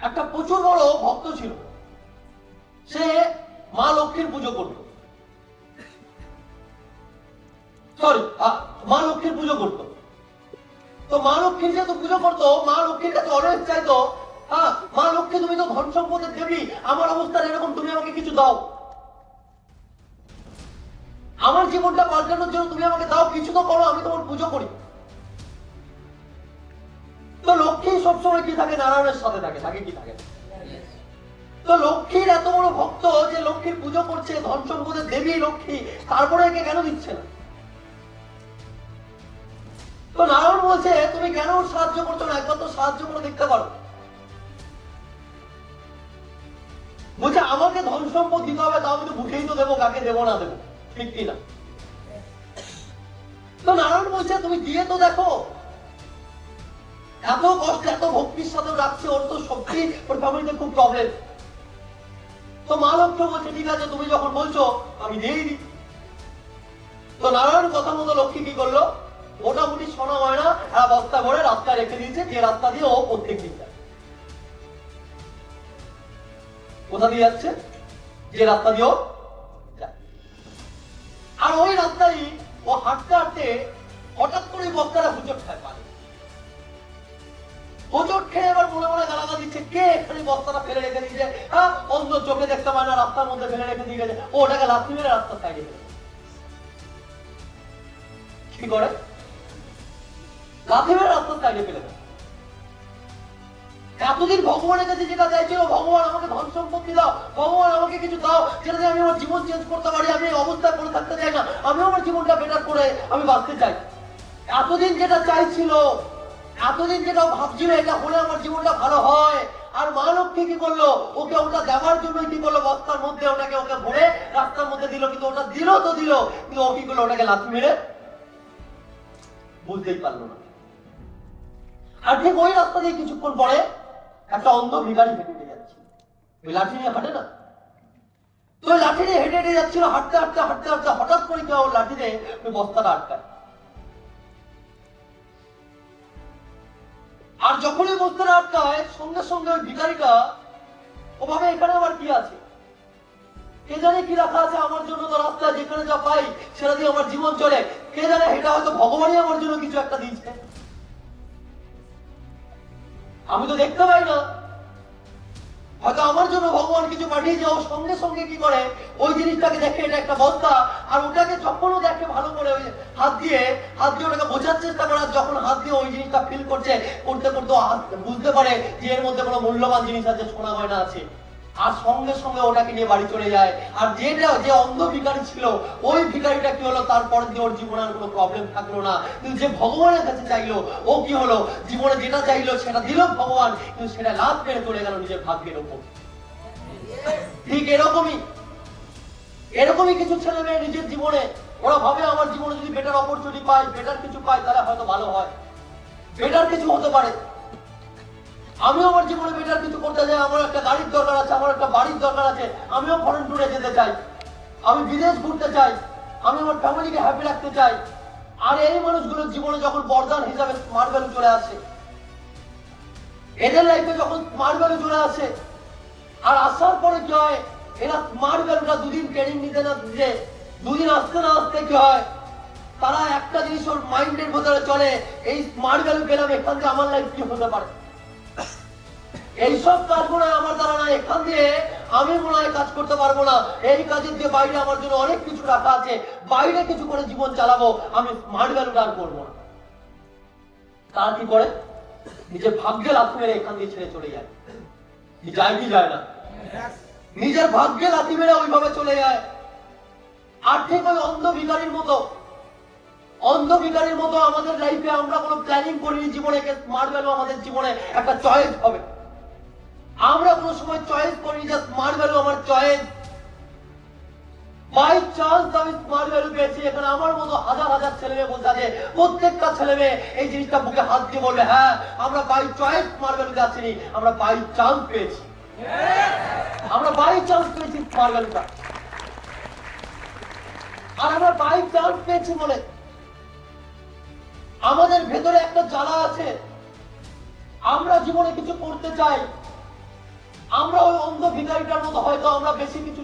একটা প্রচুর বড় ভক্ত ছিল, সে মা লক্ষ্মীর পুজো করত, মা লক্ষ্মীর পুজো করত। তো মা লক্ষ্মীর যেহেতু পুজো করতো, মা লক্ষ্মীর কাছে অলওয়েজ চাইতো, হ্যাঁ মা লক্ষ্মী তুমি তো ধন সম্পদের দেবী, আমার অবস্থা এরকম, তুমি আমাকে কিছু দাও, আমার জীবনটা পাল্টানোর জন্য তুমি আমাকে দাও, কিছু তো করো, আমি তোমার পুজো করি। তো লক্ষ্মী সবসময় কি থাকে? নারায়ণের সাথে থাকে, থাকে কি থাকে? তো লক্ষ্মীর এত বড় ভক্ত যে লক্ষ্মীর পুজো করছে, ধন সম্পদের দেবী লক্ষ্মী, তারপরে একে কেন দিচ্ছে না? তো নারায়ণ বলছে তুমি কেন সাহায্য করছো না, একবার তো সাহায্য করে দেখতে পারো। বলছে আমাকে ধন সম্পদ দিতে হবে, তাও আমি তো বুঝেই তো দেবো, কাকে দেবো না দেবো, ঠিক কিনা? তো নারায়ণ বলছে তুমি দিয়ে তো দেখো, এত কষ্ট এত ভক্তির সাথে রাখছে, ওর তো সত্যি ওর ফ্যামিলিতে খুব প্রবলেম। তো মা লক্ষ্মী বলছে ঠিক আছে, তুমি যখন বলছো আমি দিয়েই দিই। তো নারায়ণ কথা মতো লক্ষ্মী কি করলো, মোটামুটি সোনা ময়না বস্তা ভরে রাস্তায় রেখে দিয়েছে, যে রাস্তা দিয়ে ও প্রত্যেক দিন যায়। কোথা দিয়ে যাচ্ছে? যে রাস্তা দিয়ে ও যায়। আর ওই রাস্তায় ও হাঁটতে হাঁটতে হঠাৎ করে বস্তাটা হুচট খায়, পারে হোঁচট খেয়ে এবার মনে মনে গালাগাল দিচ্ছে, কে এখানে বস্তাটা ফেলে রেখে দিয়েছে, হ্যাঁ অন্ধ চোখে দেখতে পায় না, রাস্তার মধ্যে ফেলে রেখে দিয়ে গেছে। ও ওটাকে লাথি মেরে রাস্তার সাইডে ফেলে। কি করে? লাথি মেরে রাস্তার সাইডে ফেলে দেয়। এতদিন ভগবানের কাছে যেটা চাইছিল, ভগবান আমাকে ধন সম্পত্তি দাও, ভগবান আমাকে কিছু দাও যেটা দিয়ে আমি আমার জীবন চেঞ্জ করতে পারি, আমি এই অবস্থায় পড়ে থাকতে চাই না, আমি আমার জীবনটা বেটার করে আমি বাঁচতে চাই। এতদিন যেটা চাইছিল, এতদিন যেটা ভাবছিল এটা হলে আমার জীবনটা ভালো হয়, আর মা লক্ষ্মী কি করলো, ওকে ওটা দেওয়ার জন্য কি করলো, বস্তার মধ্যে ওটাকে ওকে ভরে রাস্তার মধ্যে দিল, কিন্তু ওটা দিল তো দিল, কিন্তু ও কি করলো, ওটাকে লাথি মেরে বুঝতেই পারলো না। আর ঠিক ওই রাস্তা দিয়ে কিছুক্ষণ পরে একটা অন্ধ ভিখারি হেঁটে হেঁটে যাচ্ছে, ওই লাঠি নিয়ে হাঁটে না, তো ওই লাঠি নিয়ে হেঁটে হেঁটে যাচ্ছিল, হাঁটতে হাঁটতে হাঁটতে হাঁটতে হঠাৎ করে কেউ ওর লাঠি দিয়ে ওই বস্তাটা আটকায়। আর যখনই বস্তাটা আটকায়, সঙ্গে সঙ্গে ওই ভিখারিটা ওভাবে এখানে আবার কি আছে, কে জানে কি রাখা আছে আমার জন্য, তো রাস্তা যেখানে যা পাই সেটা দিয়ে আমার জীবন চলে, কে জানে এটা হয়তো ভগবানই আমার জন্য কিছু একটা দিয়েছে, আমি তো দেখতে পাই না, হয়তো আমার জন্য ভগবান কিছু পাঠিয়েছে। ও সঙ্গে সঙ্গে কি করে, ওই জিনিসটাকে দেখে এটা একটা বস্তা, আর ওটাকে যখনও দেখে ভালো করে ওই হাত দিয়ে ওটাকে বোঝার চেষ্টা করে, যখন হাত দিয়ে ওই জিনিসটা ফিল করছে, করতে করতে বুঝতে পারে যে এর মধ্যে কোনো মূল্যবান জিনিস আছে, সোনা গয়না আছে, আর সঙ্গে সঙ্গে ওটাকে নিয়ে বাড়ি চলে যায়। আর যে অন্ধ ভিখারি ছিল, ওই ভিখারিটা কি হলো, তারপর দিয়ে ওর জীবনে আর কোনো প্রবলেম থাকলো না, কিন্তু যে ভগবানের কাছে চাইলো, ও কি হলো, জীবনে যেটা চাইলো সেটা দিল ভগবান, কিন্তু সেটা লাভ পেয়ে চলে গেল নিজের ভাগ্যের উপর। ঠিক এরকমই কিছু ছেলে মেয়ে নিজের জীবনে, ওরা ভাবে আমার জীবনে যদি বেটার অপরচুনিটি পাই, বেটার কিছু পাই, তাহলে হয়তো ভালো হয়, বেটার কিছু হতে পারে, আমিও আমার জীবনে বেটার কিছু করতে চাই, আমার একটা গাড়ির দরকার আছে, আমার একটা বাড়ির দরকার আছে, আমিও ফরেন ট্যুরে যেতে চাই, আমি বিদেশ ঘুরতে চাই, আমি আমার ফ্যামিলিকে হ্যাপি রাখতে চাই। আর এই মানুষগুলোর জীবনে যখন বরদান হিসাবে স্মার্ট ভ্যালু চলে আসে, এদের লাইফে যখন স্মার্ট ভ্যালু চলে আসে, আর আসার পরে কি হয়, এরা স্মার্ট ভ্যালুটা দুদিন ট্রেনিং নিতে না দিতে, দুদিন আসতে না আসতে কি হয়, তারা একটা জিনিস ওর মাইন্ডের ভেতরে চলে, এই স্মার্ট ভ্যালু পেলাম, এখান থেকে আমার লাইফ কি হতে পারে, এইসব কাজ মনে হয় আমার দ্বারা না, এখান দিয়ে আমি মনে হয় কাজ করতে পারবো না, এই কাজের দিয়ে বাইরে আমার জন্য অনেক কিছু রাখা আছে, বাইরে কিছু করে জীবন চালাবো, আমি স্মার্ট ভ্যালুটা আর করবো না। তারা কি করে, নিজের ভাগ্যে লাথি মেরে এখান দিয়ে ছেড়ে চলে যায়, যায় কি যায় না, নিজের ভাগ্যে লাথি মেরে ওইভাবে চলে যায়। আর ঠিক ওই অন্ধ ভিখারির মতো আমাদের লাইফে আমরা কোনো প্ল্যানিং করিনি জীবনে, স্মার্ট ভ্যালু আমাদের জীবনে একটা চয়েস হবে, আমরা কোনো সময় চয়েস করি যে স্মার্ট ভ্যালু আমার চয়েস, বাই চান্স আমি স্মার্ট ভ্যালু পেয়েছি। এখানে আমার মতো হাজার হাজার ছেলে মেয়ে বলতে আছে, প্রত্যেকটা ছেলে মেয়ে এই জিনিসটা বুকে হাত দিয়ে বলবে, হ্যাঁ আমরা বাই চয়েস স্মার্ট ভ্যালুতে আসিনি, আমরা বাই চান্স পেয়েছি, আমরা বাই চান্স পেয়েছি স্মার্ট ভ্যালুটা। আর আমরা বাই চান্স পেয়েছি বলে আমাদের ভেতরে একটা জ্বালা আছে, আমরা জীবনে কিছু করতে চাই, আমরা ওই অন্ধ ভিখারিটার মতো হয়তো আমরা বেশি কিছু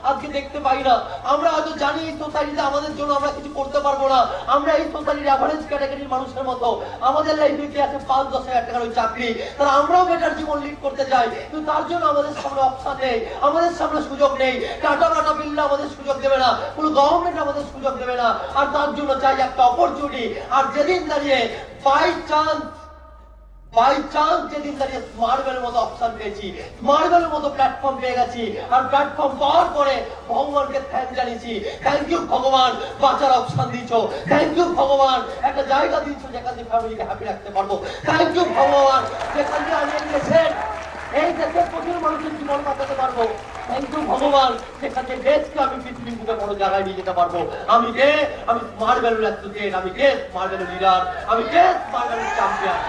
আজকে দেখতে পাই না। আমরা হয়তো জানি এই সোসাইটিতে আমাদের জন্য আমরা কিছু করতে পারবো না। আমরা এই সোসাইটির অ্যাভারেজ ক্যাটাগরির মানুষের মতো আমাদের লাইফে কি আছে 5-10 হাজার টাকার ওই চাকরি, তাহলে আমরাও বেটার জীবন লিড করতে চাই, কিন্তু তার জন্য আমাদের সামনে অপশন নেই, আমাদের সামনে সুযোগ নেই। টাটা বিল্লা আমাদের সুযোগ দেবে না, কোনো গভর্নমেন্ট আমাদের সুযোগ দেবে না। আর তার জন্য চাই একটা অপরচুনিটি। আর যেদিন দাঁড়িয়ে বাই চান্স যেদিন দাঁড়িয়ে স্মার্টওয়েলের মতো অপশন পেয়েছি, স্মার্টওয়েলের মতো প্ল্যাটফর্ম পেয়ে গেছি, আর প্ল্যাটফর্ম পাওয়ার পরে ভগবানকে থ্যাংক জানিয়েছি। থ্যাংক ইউ ভগবান, বাঁচার অপশন দিয়েছো। থ্যাংক ইউ ভগবান, একটা জায়গা দিয়েছো যেখান থেকে ফ্যামিলিকে হ্যাপি রাখতে পারবো। থ্যাংক ইউ ভগবান, যেখান থেকে আমি এই দেশের প্রচুর মানুষের জীবন বাঁচাতে পারবো। থ্যাংক ইউ ভগবান, যেখান থেকে দেশকে আমি পৃথিবীর বুকে বড় জায়গায় নিয়ে যেতে পারবো। আমি স্মার্ট ভ্যালুর অ্যাসোসিয়েট, আমি স্মার্ট ভ্যালু লিডার, আমি স্মার্ট ভ্যালুর চ্যাম্পিয়ন।